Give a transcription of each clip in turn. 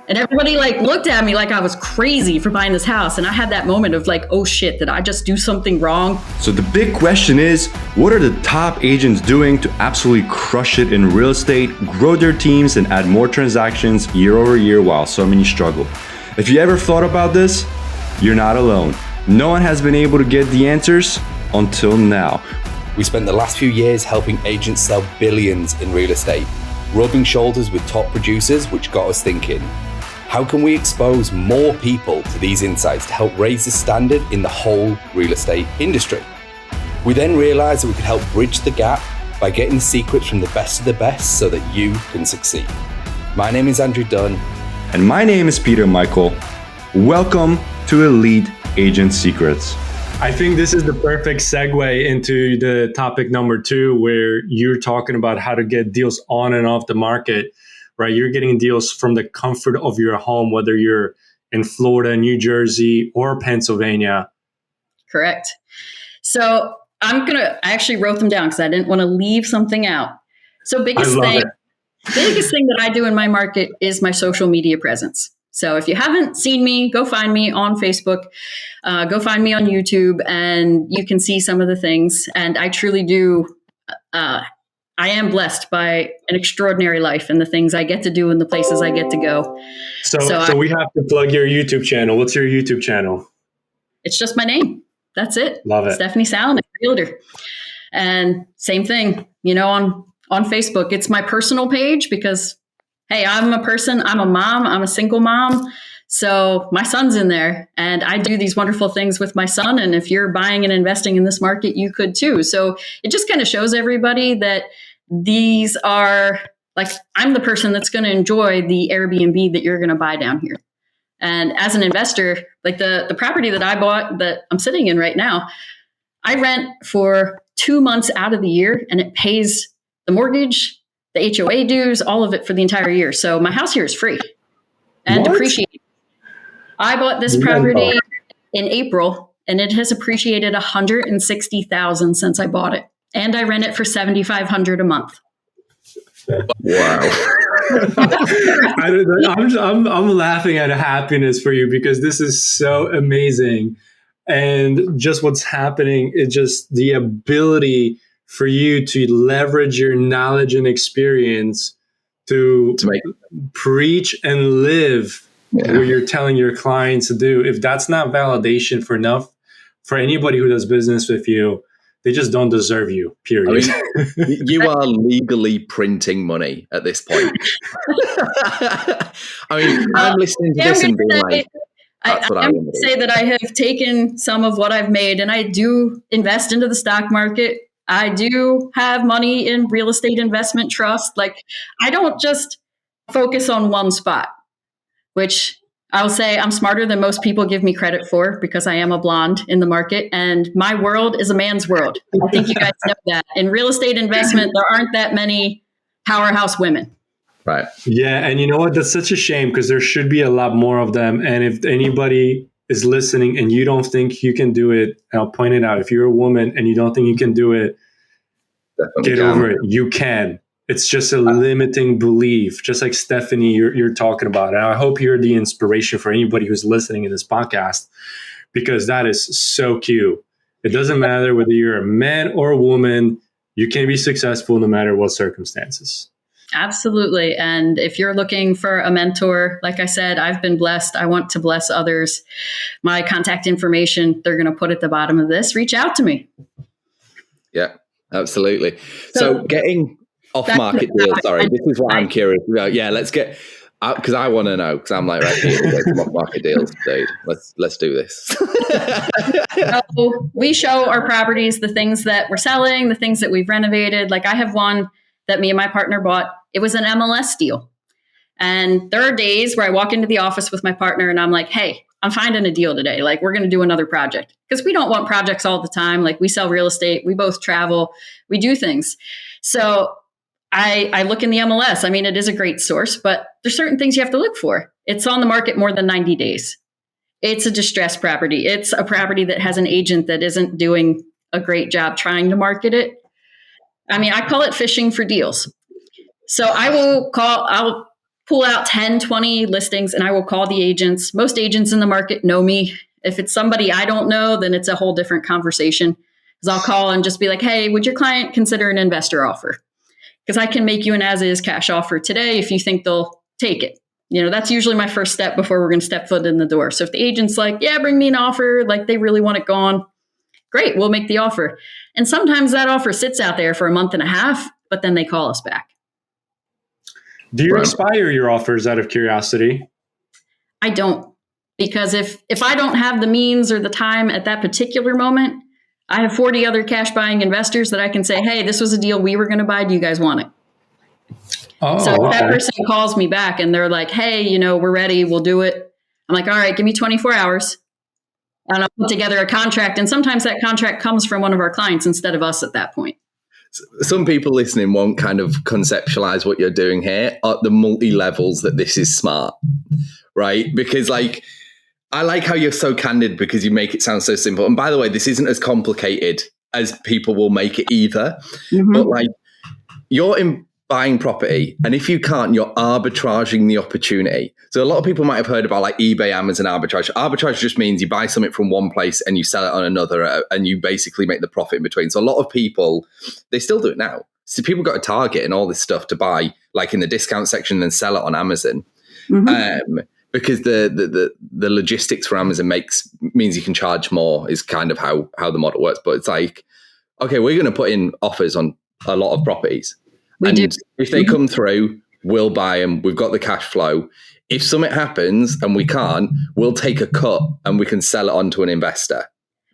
And everybody like looked at me like I was crazy for buying this house. And I had that moment of like, oh shit, did I just do something wrong? So the big question is, what are the top agents doing to absolutely crush it in real estate, grow their teams, and add more transactions year over year while so many struggle? If you ever thought about this, you're not alone. No one has been able to get the answers until now. We spent the last few years helping agents sell billions in real estate, rubbing shoulders with top producers, which got us thinking, how can we expose more people to these insights to help raise the standard in the whole real estate industry? We then realized that we could help bridge the gap by getting the secrets from the best of the best so that you can succeed. My name is Andrew Dunn. And my name is Peter Michael. Welcome to Elite Agent Secrets. I think this is the perfect segue into the topic number 2, where you're talking about how to get deals on and off the market, right? You're getting deals from the comfort of your home, whether you're in Florida, New Jersey, or Pennsylvania. Correct. So I actually wrote them down because I didn't want to leave something out. So biggest thing that I do in my market is my social media presence. So if you haven't seen me, go find me on Facebook, go find me on YouTube, and you can see some of the things. And I truly do. I am blessed by an extraordinary life and the things I get to do and the places I get to go. So we have to plug your YouTube channel. What's your YouTube channel? It's just my name. That's it. Love it. Stephanie Salinas, realtor. And same thing, on Facebook. It's my personal page because, hey, I'm a person. I'm a mom. I'm a single mom. So my son's in there and I do these wonderful things with my son. And if you're buying and investing in this market, you could too. So it just kind of shows everybody that these are like, I'm the person that's going to enjoy the Airbnb that you're going to buy down here. And as an investor, like the property that I bought that I'm sitting in right now, I rent for 2 months out of the year and it pays the mortgage, the HOA dues, all of it for the entire year. So my house here is free and appreciated. I bought this property in April and it has appreciated $160,000 since I bought it. And I rent it for $7,500 a month. Wow. I'm laughing at happiness for you because this is so amazing. And just what's happening is just the ability for you to leverage your knowledge and experience to preach and live what you're telling your clients to do. If that's not validation for anybody who does business with you, they just don't deserve you, period. I mean, you are legally printing money at this point. I mean, I'm listening to this and being like, that's what I want to say that I have taken some of what I've made and I do invest into the stock market. I do have money in real estate investment trust. Like, I don't just focus on one spot, which I'll say I'm smarter than most people give me credit for because I am a blonde in the market and my world is a man's world. I think you guys know that. In real estate investment, there aren't that many powerhouse women. Right. Yeah. And you know what? That's such a shame because there should be a lot more of them. And if anybody is listening and you don't think you can do it, and I'll point it out. If you're a woman and you don't think you can do it, get over it. You can. It's just a limiting belief, just like Stephanie, you're talking about. And I hope you're the inspiration for anybody who's listening in this podcast, because that is so cute. It doesn't matter whether you're a man or a woman, you can be successful no matter what circumstances. Absolutely. And if you're looking for a mentor, like I said, I've been blessed. I want to bless others. My contact information, they're going to put at the bottom of this. Reach out to me. Yeah, absolutely. So getting off-market deals, sorry, this is what I'm curious about. Yeah, let's get, because I want to know, because I'm like, right here, we get some off-market deals, dude. Let's do this. So we show our properties, the things that we're selling, the things that we've renovated. Like I have one that me and my partner bought. It was an MLS deal. And there are days where I walk into the office with my partner and I'm like, hey, I'm finding a deal today. Like we're going to do another project because we don't want projects all the time. Like we sell real estate. We both travel. We do things. So I look in the MLS. I mean, it is a great source, but there's certain things you have to look for. It's on the market more than 90 days. It's a distressed property. It's a property that has an agent that isn't doing a great job trying to market it. I mean, I call it fishing for deals. So I'll pull out 10, 20 listings, and I will call the agents. Most agents in the market know me. If it's somebody I don't know, then it's a whole different conversation. Because I'll call and just be like, hey, would your client consider an investor offer? Because I can make you an as-is cash offer today if you think they'll take it. That's usually my first step before we're going to step foot in the door. So if the agent's like, yeah, bring me an offer, like they really want it gone, great, we'll make the offer. And sometimes that offer sits out there for a month and a half, but then they call us back. Do you expire your offers out of curiosity? I don't, because if I don't have the means or the time at that particular moment, I have 40 other cash buying investors that I can say, hey, this was a deal we were going to buy. Do you guys want it? Oh, so if okay. that person calls me back and they're like, hey, we're ready, we'll do it. I'm like, all right, give me 24 hours. And I'll put together a contract. And sometimes that contract comes from one of our clients instead of us at that point. Some people listening won't kind of conceptualize what you're doing here at the multi-levels that this is smart, right? Because I like how you're so candid because you make it sound so simple. And by the way, this isn't as complicated as people will make it either. Mm-hmm. But you're in buying property, and if you can't, you're arbitraging the opportunity. So a lot of people might have heard about eBay, Amazon arbitrage. Arbitrage just means you buy something from one place and you sell it on another, and you basically make the profit in between. So a lot of people, they still do it now. So people got a Target and all this stuff to buy, in the discount section, and sell it on Amazon. Mm-hmm. Because the logistics for Amazon means you can charge more is kind of how the model works. But it's okay, we're going to put in offers on a lot of properties. If they come through, we'll buy them. We've got the cash flow. If something happens and we can't, we'll take a cut and we can sell it on to an investor,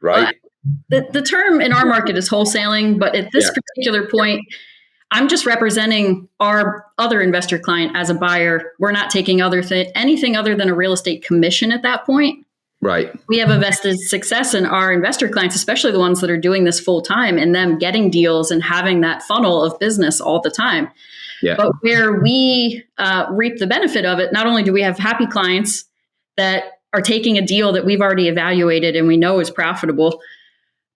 right? The term in our market is wholesaling, but at this particular point, I'm just representing our other investor client as a buyer. We're not taking anything other than a real estate commission at that point. Right. We have a vested success in our investor clients, especially the ones that are doing this full time, and them getting deals and having that funnel of business all the time. Yeah. But where we reap the benefit of it, not only do we have happy clients that are taking a deal that we've already evaluated and we know is profitable,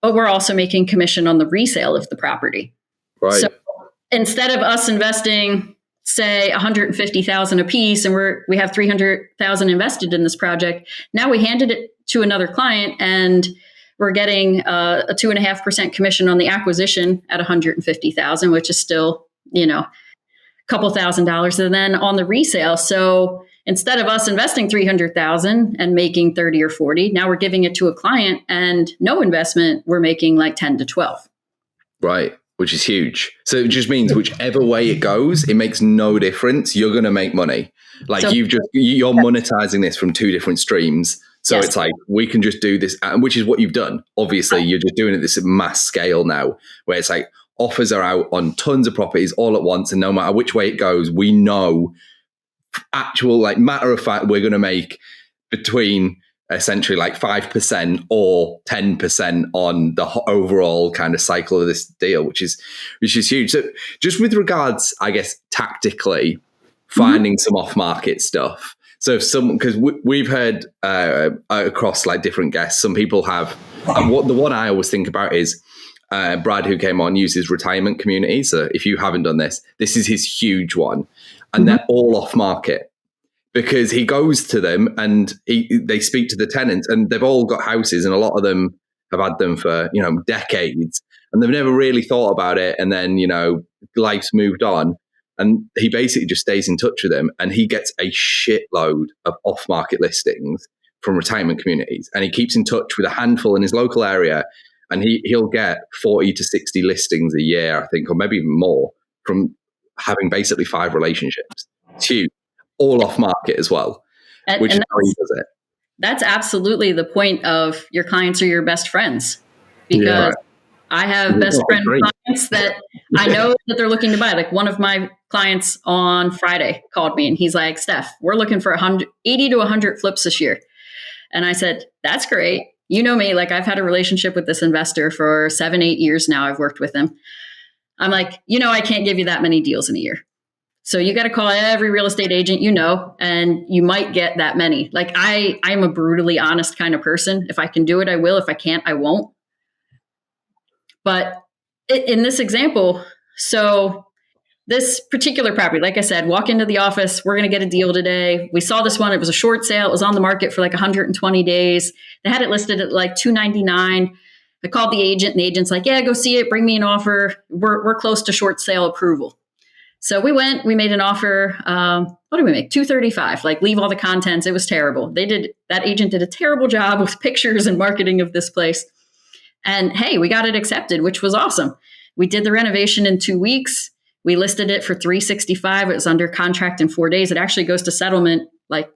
but we're also making commission on the resale of the property. Right. So instead of us investing, say, $150,000 a piece, and we have $300,000 invested in this project, now we handed it to another client, and we're getting a 2.5% commission on the acquisition at $150,000, which is still, a couple $1,000s, and then on the resale. So instead of us investing $300,000 and making 30 or 40, now we're giving it to a client, and no investment, we're making 10 to 12. Right. Which is huge. So it just means whichever way it goes, it makes no difference. You're going to make money. You're monetizing this from two different streams. So yes. It's we can just do this, which is what you've done. Obviously, you're just doing it at this mass scale now, where it's offers are out on tons of properties all at once. And no matter which way it goes, we know actual, matter of fact, we're going to make between essentially 5% or 10% on the overall kind of cycle of this deal, which is huge. So just with regards, I guess, tactically finding some off-market stuff. So because we've heard across different guests, some people have, and the one I always think about is Brad, who came on, uses retirement communities. So if you haven't done this is his huge one, and they're all off-market. Because he goes to them and they speak to the tenants, and they've all got houses, and a lot of them have had them for, decades, and they've never really thought about it. And then, life's moved on, and he basically just stays in touch with them, and he gets a shitload of off-market listings from retirement communities, and he keeps in touch with a handful in his local area, and he'll get 40 to 60 listings a year, I think, or maybe even more, from having basically 5 relationships. It's huge. All off market as well, which is how he does it. That's absolutely the point of your clients are your best friends, because I have best friend clients that I know that they're looking to buy. One of my clients on Friday called me and he's like, Steph, we're looking for 80 to 100 flips this year. And I said, that's great. You know me, I've had a relationship with this investor for 7-8 years now. I've worked with him. I'm like, I can't give you that many deals in a year. So you got to call every real estate agent, and you might get that many. I'm a brutally honest kind of person. If I can do it, I will. If I can't, I won't. But in this example, so this particular property, like I said, walk into the office, we're going to get a deal today. We saw this one. It was a short sale. It was on the market for like 120 days. They had it listed at like $299. I called the agent, and the agent's like, yeah, go see it. Bring me an offer. We're close to short sale approval. So we went, we made an offer. What did we make? $235, like leave all the contents. It was terrible. That agent did a terrible job with pictures and marketing of this place. And hey, we got it accepted, which was awesome. We did the renovation in 2 weeks. We listed it for $365. It was under contract in 4 days. It actually goes to settlement like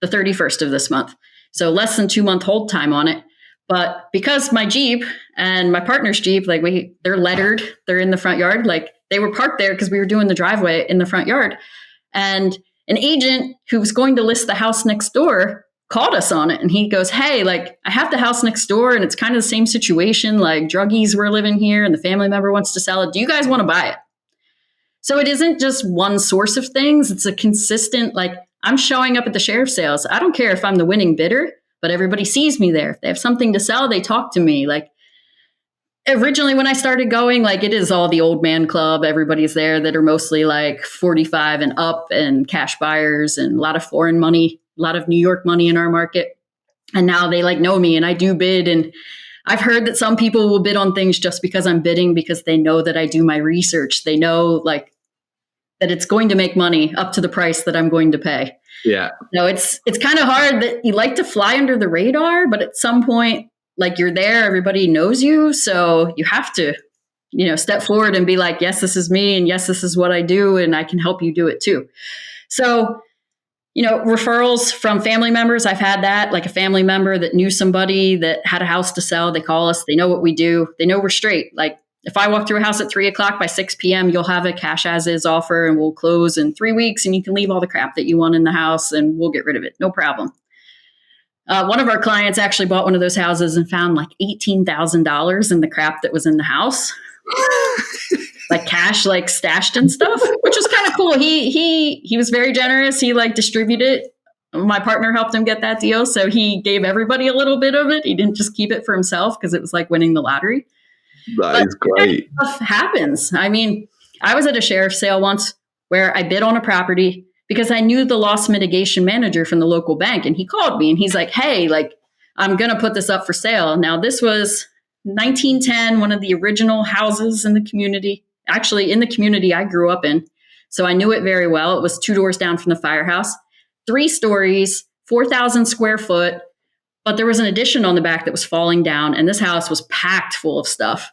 the 31st of this month. So less than 2 month hold time on it. But because my Jeep and my partner's Jeep, like they're lettered, they're in the front yard. Like they were parked there because we were doing the driveway in the front yard. And an agent who was going to list the house next door called us on it. And he goes, hey, like I have the house next door and it's kind of the same situation. Like druggies were living here and the family member wants to sell it. Do you guys want to buy it? So it isn't just one source of things. It's a consistent, like I'm showing up at the sheriff's sales. I don't care if I'm the winning bidder, but everybody sees me there. If they have something to sell, they talk to me. Like originally when I started going, like it is all the old man club. Everybody's there that are mostly like 45 and up and cash buyers and a lot of foreign money, a lot of New York money in our market. And now they like know me and I do bid. And I've heard that some people will bid on things just because I'm bidding because they know that I do my research. They know like that it's going to make money up to the price that I'm going to pay. Yeah. No, it's kind of hard that you like to fly under the radar, but at some point, like you're there, everybody knows you. So you have to, step forward and be like, yes, this is me. And yes, this is what I do. And I can help you do it too. So, referrals from family members. I've had that, like a family member that knew somebody that had a house to sell. They call us, they know what we do. They know we're straight. Like if I walk through a house at 3:00 by 6 p.m., you'll have a cash as is offer and we'll close in 3 weeks and you can leave all the crap that you want in the house and we'll get rid of it. No problem. One of our clients actually bought one of those houses and found like $18,000 in the crap that was in the house. Like cash, like stashed and stuff, which was kind of cool. He was very generous. He like distributed it. My partner helped him get that deal. So he gave everybody a little bit of it. He didn't just keep it for himself because it was like winning the lottery. That is great. Stuff happens. I mean, I was at a sheriff's sale once where I bid on a property because I knew the loss mitigation manager from the local bank. And he called me and he's like, hey, like, I'm going to put this up for sale. Now, this was 1910, one of the original houses in the community, actually in the community I grew up in. So I knew it very well. It was 2 doors down from the firehouse, 3 stories, 4,000 square foot. But there was an addition on the back that was falling down. And this house was packed full of stuff.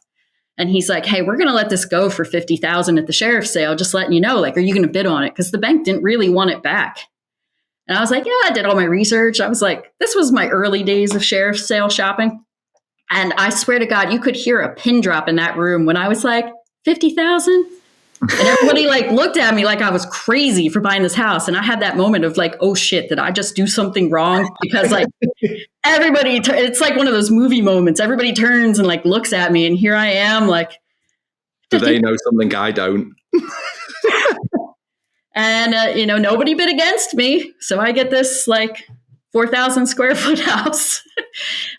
And he's like, hey, we're going to let this go for $50,000 at the sheriff's sale. Just letting you know, like, are you going to bid on it? Because the bank didn't really want it back. And I was like, yeah, I did all my research. I was like, this was my early days of sheriff's sale shopping. And I swear to God, you could hear a pin drop in that room when I was like, 50,000? And everybody like looked at me like I was crazy for buying this house. And I had that moment of like, oh shit, did I just do something wrong? Because like everybody, it's like one of those movie moments. Everybody turns and like looks at me and here I am like. Do they know something I don't? And, nobody bid against me. So I get this like 4,000 square foot house.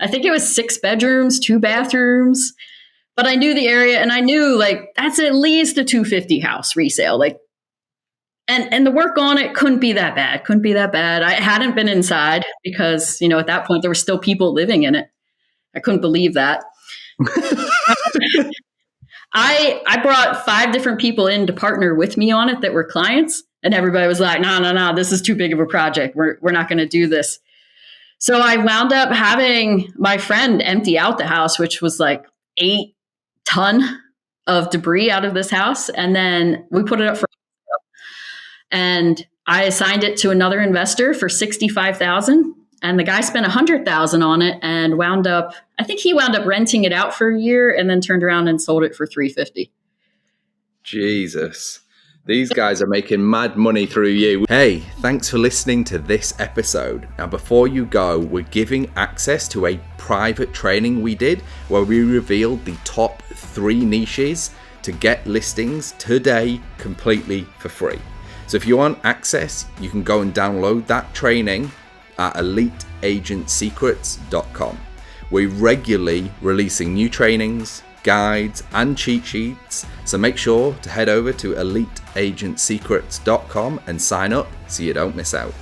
I think it was 6 bedrooms, 2 bathrooms. But I knew the area and I knew like that's at least a $250 house resale. Like, and the work on it couldn't be that bad. I hadn't been inside because, at that point there were still people living in it. I couldn't believe that. I brought 5 different people in to partner with me on it that were clients. And everybody was like, no, this is too big of a project. We're not going to do this. So I wound up having my friend empty out the house, which was like 8 ton of debris out of this house. And then we put it up for sale. And I assigned it to another investor for $65,000. And the guy spent $100,000 on it and wound up renting it out for a year and then turned around and sold it for $350,000. Jesus. These guys are making mad money through you. Hey, thanks for listening to this episode. Now, before you go, we're giving access to a private training we did where we revealed the top 3 niches to get listings today completely for free. So if you want access, you can go and download that training at eliteagentsecrets.com. We're regularly releasing new trainings, guides, and cheat sheets. So make sure to head over to eliteagentsecrets.com and sign up so you don't miss out.